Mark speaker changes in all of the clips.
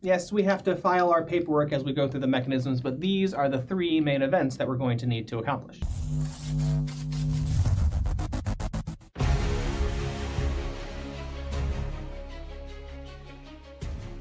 Speaker 1: Yes, we have to file our paperwork as we go through the mechanisms, but these are the three main events that we're going to need to accomplish.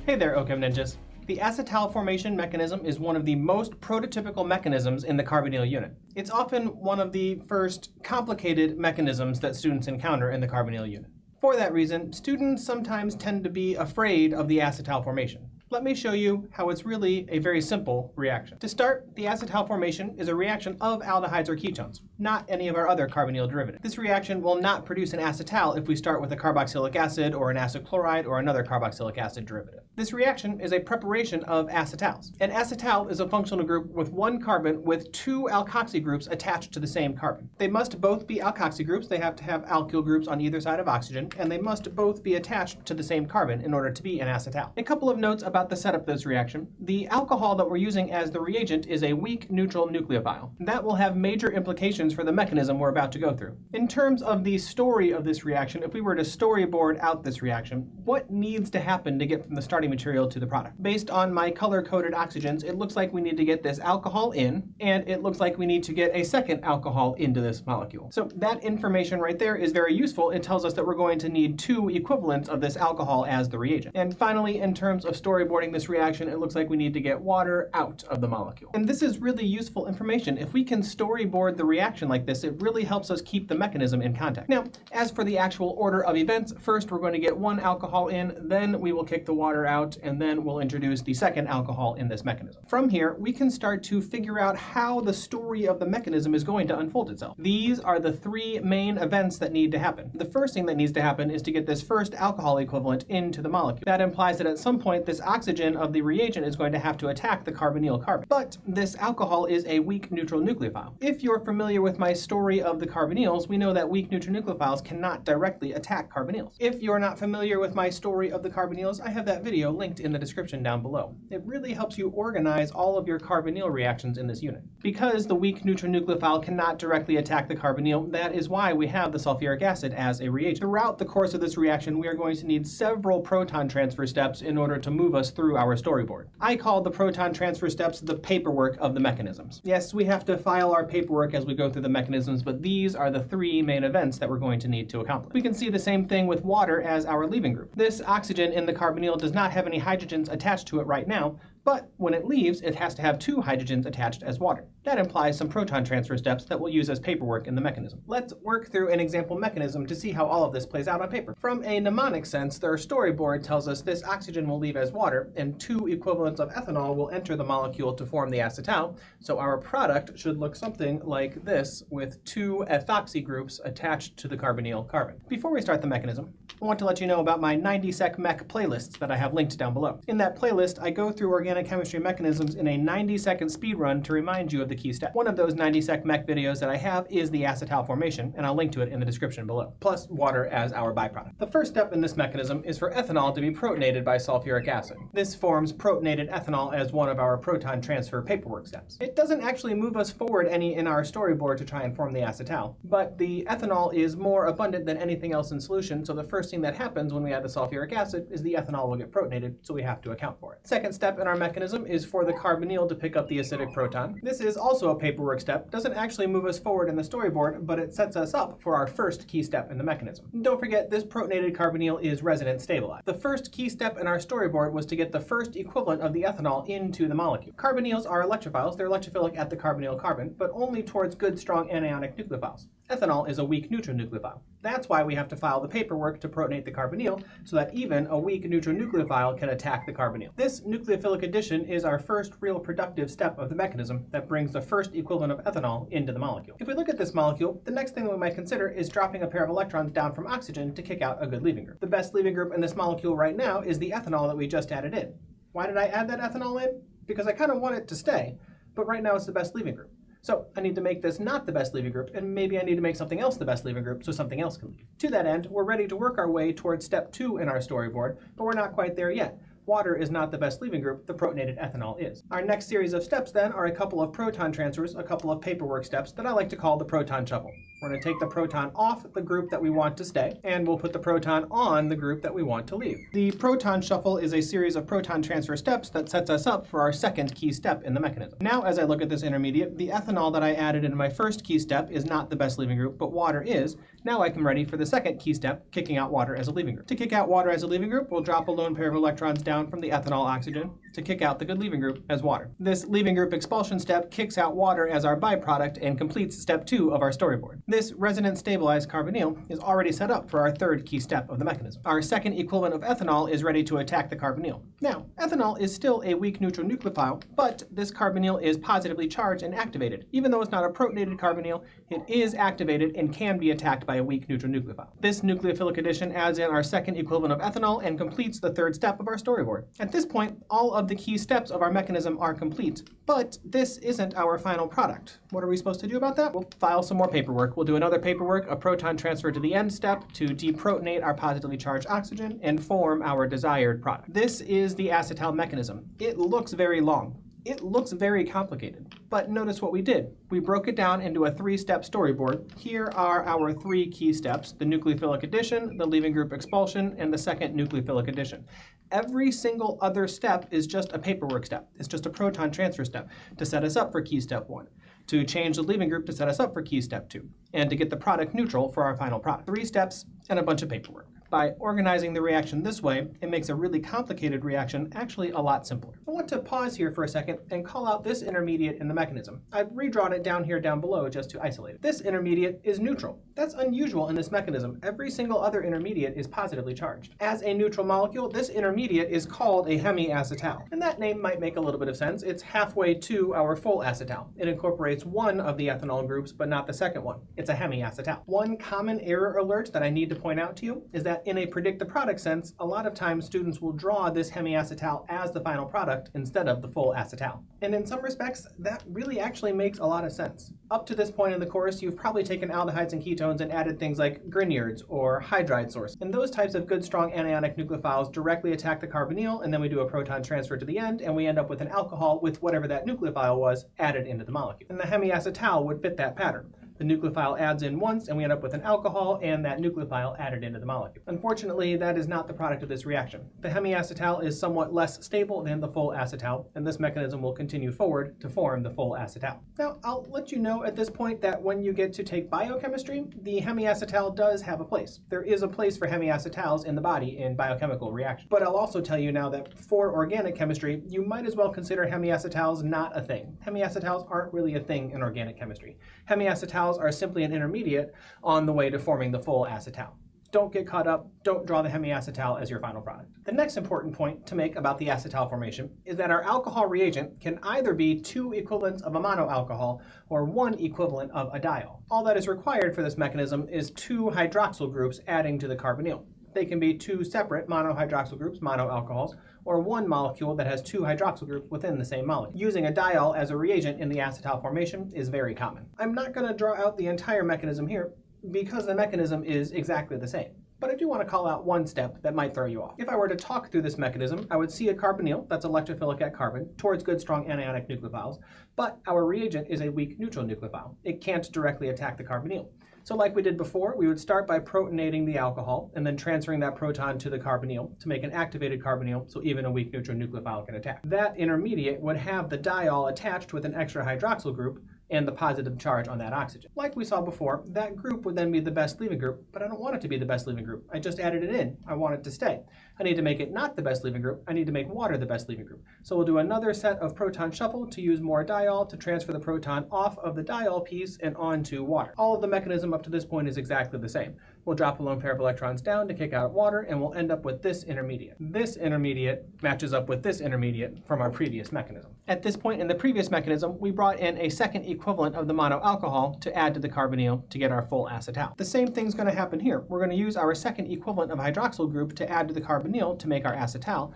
Speaker 1: Hey there, OChemNinjas. The acetal formation mechanism is one of the most prototypical mechanisms in the carbonyl unit. It's often one of the first complicated mechanisms that students encounter in the carbonyl unit. For that reason, students sometimes tend to be afraid of the acetal formation. Let me show you how it's really a very simple reaction. To start, the acetal formation is a reaction of aldehydes or ketones, not any of our other carbonyl derivatives. This reaction will not produce an acetal if we start with a carboxylic acid or an acid chloride or another carboxylic acid derivative. This reaction is a preparation of acetals. An acetal is a functional group with one carbon with two alkoxy groups attached to the same carbon. They must both be alkoxy groups. They have to have alkyl groups on either side of oxygen, and they must both be attached to the same carbon in order to be an acetal. A couple of notes about the setup of this reaction. The alcohol that we're using as the reagent is a weak neutral nucleophile. That will have major implications for the mechanism we're about to go through. In terms of the story of this reaction, if we were to storyboard out this reaction, what needs to happen to get from the starting material to the product? Based on my color-coded oxygens, it looks like we need to get this alcohol in, and it looks like we need to get a second alcohol into this molecule. So that information right there is very useful. It tells us that we're going to need two equivalents of this alcohol as the reagent. And finally, in terms of storyboarding this reaction, it looks like we need to get water out of the molecule. And this is really useful information. If we can storyboard the reaction like this, it really helps us keep the mechanism in context. Now, as for the actual order of events, first we're going to get one alcohol in, then we will kick the water out, and then we'll introduce the second alcohol in this mechanism. From here, we can start to figure out how the story of the mechanism is going to unfold itself. These are the three main events that need to happen. The first thing that needs to happen is to get this first alcohol equivalent into the molecule. That implies that at some point this oxygen of the reagent is going to have to attack the carbonyl carbon. But this alcohol is a weak neutral nucleophile. If you're familiar with my story of the carbonyls, we know that weak neutral nucleophiles cannot directly attack carbonyls. If you're not familiar with my story of the carbonyls, I have that video linked in the description down below. It really helps you organize all of your carbonyl reactions in this unit. Because the weak neutral nucleophile cannot directly attack the carbonyl, that is why we have the sulfuric acid as a reagent. Throughout the course of this reaction, we are going to need several proton transfer steps in order to move us through our storyboard. I call the proton transfer steps the paperwork of the mechanisms. Yes, we have to file our paperwork as we go through the mechanisms, but these are the three main events that we're going to need to accomplish. We can see the same thing with water as our leaving group. This oxygen in the carbonyl does not have any hydrogens attached to it right now, but when it leaves, it has to have two hydrogens attached as water. That implies some proton transfer steps that we'll use as paperwork in the mechanism. Let's work through an example mechanism to see how all of this plays out on paper. From a mnemonic sense, their storyboard tells us this oxygen will leave as water, and two equivalents of ethanol will enter the molecule to form the acetal, so our product should look something like this, with two ethoxy groups attached to the carbonyl carbon. Before we start the mechanism, I want to let you know about my 90 sec mech playlists that I have linked down below. In that playlist, I go through organic chemistry mechanisms in a 90-second speed run to remind you of the key steps. One of those 90-sec mech videos that I have is the acetal formation, and I'll link to it in the description below, plus water as our byproduct. The first step in this mechanism is for ethanol to be protonated by sulfuric acid. This forms protonated ethanol as one of our proton transfer paperwork steps. It doesn't actually move us forward any in our storyboard to try and form the acetal, but the ethanol is more abundant than anything else in solution, so the first thing that happens when we add the sulfuric acid is the ethanol will get protonated, so we have to account for it. Second step in our mechanism is for the carbonyl to pick up the acidic proton. This is also a paperwork step. Doesn't actually move us forward in the storyboard, but it sets us up for our first key step in the mechanism. And don't forget, this protonated carbonyl is resonance stabilized. The first key step in our storyboard was to get the first equivalent of the ethanol into the molecule. Carbonyls are electrophiles. They're electrophilic at the carbonyl carbon, but only towards good, strong anionic nucleophiles. Ethanol is a weak neutral nucleophile. That's why we have to file the paperwork to protonate the carbonyl, so that even a weak neutral nucleophile can attack the carbonyl. This nucleophilic addition is our first real productive step of the mechanism that brings the first equivalent of ethanol into the molecule. If we look at this molecule, the next thing that we might consider is dropping a pair of electrons down from oxygen to kick out a good leaving group. The best leaving group in this molecule right now is the ethanol that we just added in. Why did I add that ethanol in? Because I kind of want it to stay, but right now it's the best leaving group. So I need to make this not the best leaving group, and maybe I need to make something else the best leaving group so something else can leave. To that end, we're ready to work our way towards step 2 in our storyboard, but we're not quite there yet. Water is not the best leaving group, the protonated ethanol is. Our next series of steps then are a couple of proton transfers, a couple of paperwork steps that I like to call the proton shuffle. We're going to take the proton off the group that we want to stay, and we'll put the proton on the group that we want to leave. The proton shuffle is a series of proton transfer steps that sets us up for our second key step in the mechanism. Now, as I look at this intermediate, the ethanol that I added in my first key step is not the best leaving group, but water is. Now I can ready for the second key step, kicking out water as a leaving group. To kick out water as a leaving group, we'll drop a lone pair of electrons down from the ethanol oxygen to kick out the good leaving group as water. This leaving group expulsion step kicks out water as our byproduct and completes step 2 of our storyboard. This resonance stabilized carbonyl is already set up for our third key step of the mechanism. Our second equivalent of ethanol is ready to attack the carbonyl. Now, ethanol is still a weak neutral nucleophile, but this carbonyl is positively charged and activated. Even though it's not a protonated carbonyl, it is activated and can be attacked by a weak neutral nucleophile. This nucleophilic addition adds in our second equivalent of ethanol and completes the third step of our storyboard. At this point, all of the key steps of our mechanism are complete, but this isn't our final product. What are we supposed to do about that? We'll file some more paperwork. We'll do another paperwork, a proton transfer to the end step to deprotonate our positively charged oxygen and form our desired product. This is the acetal mechanism. It looks very long. It looks very complicated, but notice what we did. We broke it down into a 3-step storyboard. Here are our 3 key steps: the nucleophilic addition, the leaving group expulsion, and the second nucleophilic addition. Every single other step is just a paperwork step. It's just a proton transfer step to set us up for key step 1, to change the leaving group to set us up for key step 2, and to get the product neutral for our final product. 3 steps and a bunch of paperwork. By organizing the reaction this way, it makes a really complicated reaction actually a lot simpler. I want to pause here for a second and call out this intermediate in the mechanism. I've redrawn it down here down below just to isolate it. This intermediate is neutral. That's unusual in this mechanism. Every single other intermediate is positively charged. As a neutral molecule, this intermediate is called a hemiacetal. And that name might make a little bit of sense. It's halfway to our full acetal. It incorporates one of the ethanol groups, but not the second one. It's a hemiacetal. One common error alert that I need to point out to you is that in a predict the product sense, a lot of times students will draw this hemiacetal as the final product instead of the full acetal. And in some respects, that really actually makes a lot of sense. Up to this point in the course, you've probably taken aldehydes and ketones and added things like Grignards or hydride source. And those types of good strong anionic nucleophiles directly attack the carbonyl, and then we do a proton transfer to the end, and we end up with an alcohol with whatever that nucleophile was added into the molecule. And the hemiacetal would fit that pattern. The nucleophile adds in once, and we end up with an alcohol and that nucleophile added into the molecule. Unfortunately, that is not the product of this reaction. The hemiacetal is somewhat less stable than the full acetal, and this mechanism will continue forward to form the full acetal. Now, I'll let you know at this point that when you get to take biochemistry, the hemiacetal does have a place. There is a place for hemiacetals in the body in biochemical reactions. But I'll also tell you now that for organic chemistry, you might as well consider hemiacetals not a thing. Hemiacetals aren't really a thing in organic chemistry. Hemiacetals are simply an intermediate on the way to forming the full acetal. Don't get caught up. Don't draw the hemiacetal as your final product. The next important point to make about the acetal formation is that our alcohol reagent can either be 2 equivalents of a monoalcohol or 1 equivalent of a diol. All that is required for this mechanism is 2 hydroxyl groups adding to the carbonyl. They can be 2 separate monohydroxyl groups, monoalcohols, or 1 molecule that has 2 hydroxyl groups within the same molecule. Using a diol as a reagent in the acetal formation is very common. I'm not going to draw out the entire mechanism here because the mechanism is exactly the same. But I do want to call out one step that might throw you off. If I were to talk through this mechanism, I would see a carbonyl that's electrophilic at carbon towards good strong anionic nucleophiles, but our reagent is a weak neutral nucleophile. It can't directly attack the carbonyl. So like we did before, we would start by protonating the alcohol and then transferring that proton to the carbonyl to make an activated carbonyl so even a weak neutral nucleophile can attack. That intermediate would have the diol attached with an extra hydroxyl group and the positive charge on that oxygen. Like we saw before, that group would then be the best leaving group, but I don't want it to be the best leaving group. I just added it in. I want it to stay. I need to make it not the best leaving group. I need to make water the best leaving group. So we'll do another set of proton shuffle to use more diol to transfer the proton off of the diol piece and onto water. All of the mechanism up to this point is exactly the same. We'll drop a lone pair of electrons down to kick out water, and we'll end up with this intermediate. This intermediate matches up with this intermediate from our previous mechanism. At this point in the previous mechanism, we brought in a second equivalent of the monoalcohol to add to the carbonyl to get our full acetal. The same thing's going to happen here. We're going to use our second equivalent of hydroxyl group to add to the carbonyl to make our acetal,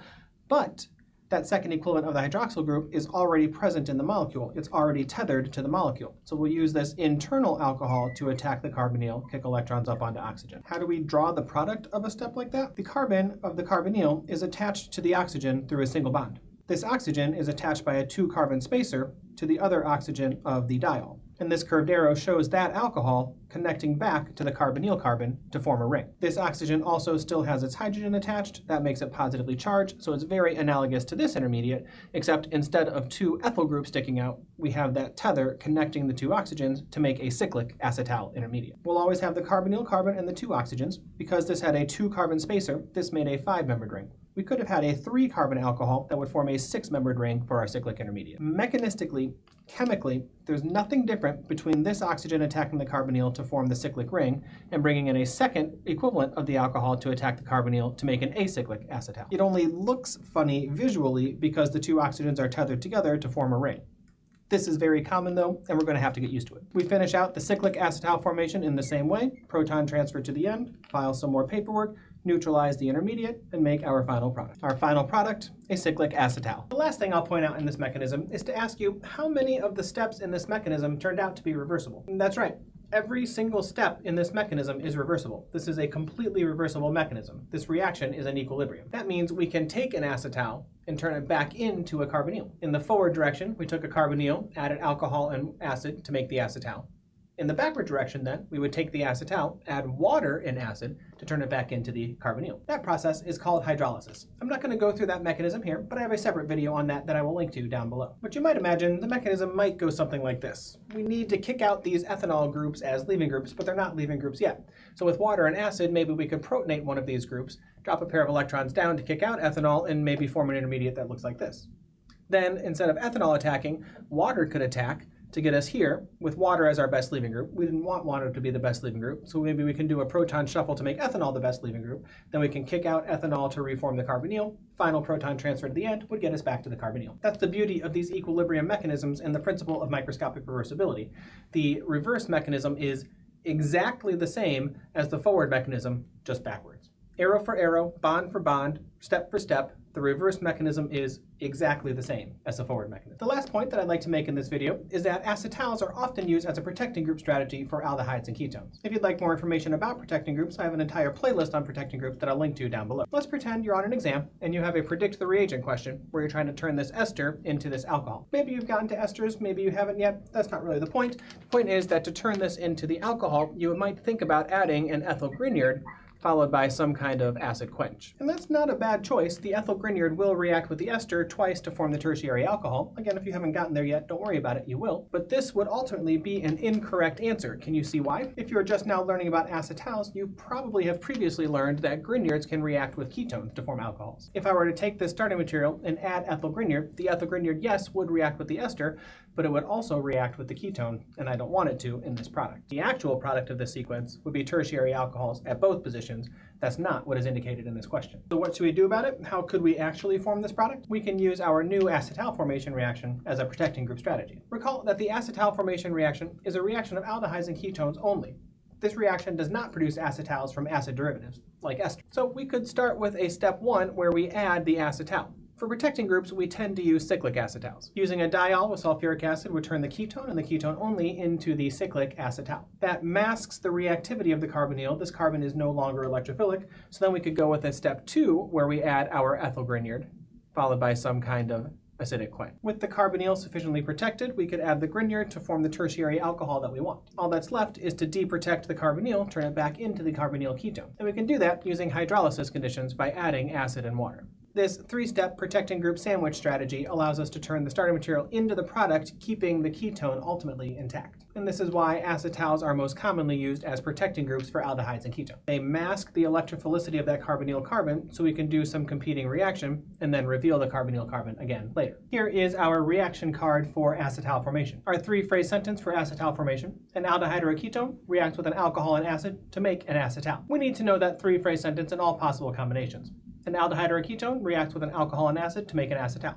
Speaker 1: but that second equivalent of the hydroxyl group is already present in the molecule. It's already tethered to the molecule. So we'll use this internal alcohol to attack the carbonyl, kick electrons up onto oxygen. How do we draw the product of a step like that? The carbon of the carbonyl is attached to the oxygen through a single bond. This oxygen is attached by a 2-carbon spacer to the other oxygen of the diol. And this curved arrow shows that alcohol connecting back to the carbonyl carbon to form a ring. This oxygen also still has its hydrogen attached. That makes it positively charged, so it's very analogous to this intermediate, except instead of two ethyl groups sticking out, we have that tether connecting the two oxygens to make a cyclic acetal intermediate. We'll always have the carbonyl carbon and the two oxygens. Because this had a 2-carbon spacer, this made a 5-membered ring. We could have had a 3-carbon alcohol that would form a 6-membered ring for our cyclic intermediate. Mechanistically, chemically, there's nothing different between this oxygen attacking the carbonyl to form the cyclic ring and bringing in a second equivalent of the alcohol to attack the carbonyl to make an acyclic acetal. It only looks funny visually because the two oxygens are tethered together to form a ring. This is very common though, and we're going to have to get used to it. We finish out the cyclic acetal formation in the same way. Proton transfer to the end, file some more paperwork, neutralize the intermediate, and make our final product. Our final product, a cyclic acetal. The last thing I'll point out in this mechanism is to ask you how many of the steps in this mechanism turned out to be reversible. And that's right. Every single step in this mechanism is reversible. This is a completely reversible mechanism. This reaction is in equilibrium. That means we can take an acetal and turn it back into a carbonyl. In the forward direction, we took a carbonyl, added alcohol and acid to make the acetal. In the backward direction then, we would take the acetal, add water and acid to turn it back into the carbonyl. That process is called hydrolysis. I'm not going to go through that mechanism here, but I have a separate video on that I will link to down below. But you might imagine the mechanism might go something like this. We need to kick out these ethanol groups as leaving groups, but they're not leaving groups yet. So with water and acid, maybe we could protonate one of these groups, drop a pair of electrons down to kick out ethanol, and maybe form an intermediate that looks like this. Then, instead of ethanol attacking, water could attack to get us here with water as our best leaving group. We didn't want water to be the best leaving group, so maybe we can do a proton shuffle to make ethanol the best leaving group. Then we can kick out ethanol to reform the carbonyl. Final proton transfer to the end would get us back to the carbonyl. That's the beauty of these equilibrium mechanisms and the principle of microscopic reversibility. The reverse mechanism is exactly the same as the forward mechanism, just backwards. Arrow for arrow, bond for bond, step for step, the reverse mechanism is exactly the same as the forward mechanism. The last point that I'd like to make in this video is that acetals are often used as a protecting group strategy for aldehydes and ketones. If you'd like more information about protecting groups, I have an entire playlist on protecting groups that I'll link to down below. Let's pretend you're on an exam and you have a predict the reagent question where you're trying to turn this ester into this alcohol. Maybe you've gotten to esters, maybe you haven't yet. That's not really the point. The point is that to turn this into the alcohol, you might think about adding an ethyl grignard followed by some kind of acid quench. And that's not a bad choice. The ethyl grignard will react with the ester twice to form the tertiary alcohol. Again, if you haven't gotten there yet, don't worry about it, you will. But this would ultimately be an incorrect answer. Can you see why? If you're just now learning about acetals, you probably have previously learned that grignards can react with ketones to form alcohols. If I were to take this starting material and add ethyl grignard, the ethyl grignard, yes, would react with the ester, but it would also react with the ketone, and I don't want it to in this product. The actual product of this sequence would be tertiary alcohols at both positions. That's not what is indicated in this question. So what should we do about it? How could we actually form this product? We can use our new acetal formation reaction as a protecting group strategy. Recall that the acetal formation reaction is a reaction of aldehydes and ketones only. This reaction does not produce acetals from acid derivatives, like ester. So we could start with a step 1 where we add the acetal. For protecting groups, we tend to use cyclic acetals. Using a diol with sulfuric acid would turn the ketone and the ketone only into the cyclic acetal. That masks the reactivity of the carbonyl. This carbon is no longer electrophilic, so then we could go with a step 2 where we add our ethyl grignard, followed by some kind of acidic quench. With the carbonyl sufficiently protected, we could add the grignard to form the tertiary alcohol that we want. All that's left is to deprotect the carbonyl, turn it back into the carbonyl ketone. And we can do that using hydrolysis conditions by adding acid and water. This 3-step protecting group sandwich strategy allows us to turn the starting material into the product, keeping the ketone ultimately intact. And this is why acetals are most commonly used as protecting groups for aldehydes and ketones. They mask the electrophilicity of that carbonyl carbon so we can do some competing reaction and then reveal the carbonyl carbon again later. Here is our reaction card for acetal formation. Our 3-phrase sentence for acetal formation: an aldehyde or a ketone reacts with an alcohol and acid to make an acetal. We need to know that 3-phrase sentence in all possible combinations. An aldehyde or a ketone reacts with an alcohol and acid to make an acetal.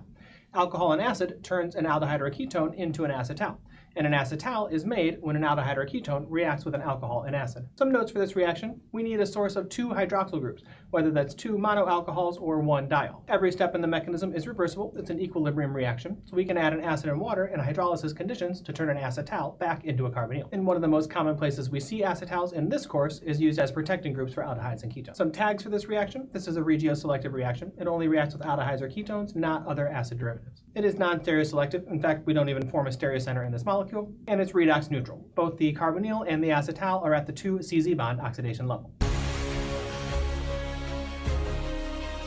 Speaker 1: Alcohol and acid turns an aldehyde or a ketone into an acetal. And an acetal is made when an aldehyde or a ketone reacts with an alcohol and acid. Some notes for this reaction: we need a source of 2 hydroxyl groups. whether that's 2 monoalcohols or 1 diol. Every step in the mechanism is reversible. It's an equilibrium reaction, so we can add an acid and water in hydrolysis conditions to turn an acetal back into a carbonyl. And one of the most common places we see acetals in this course is used as protecting groups for aldehydes and ketones. Some tags for this reaction: this is a regioselective reaction. It only reacts with aldehydes or ketones, not other acid derivatives. It is non-stereoselective. In fact, we don't even form a stereocenter in this molecule, and it's redox neutral. Both the carbonyl and the acetal are at the 2-CZ bond oxidation level.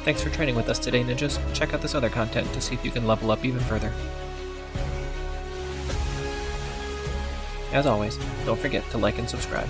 Speaker 2: Thanks for training with us today, ninjas. Check out this other content to see if you can level up even further. As always, don't forget to like and subscribe.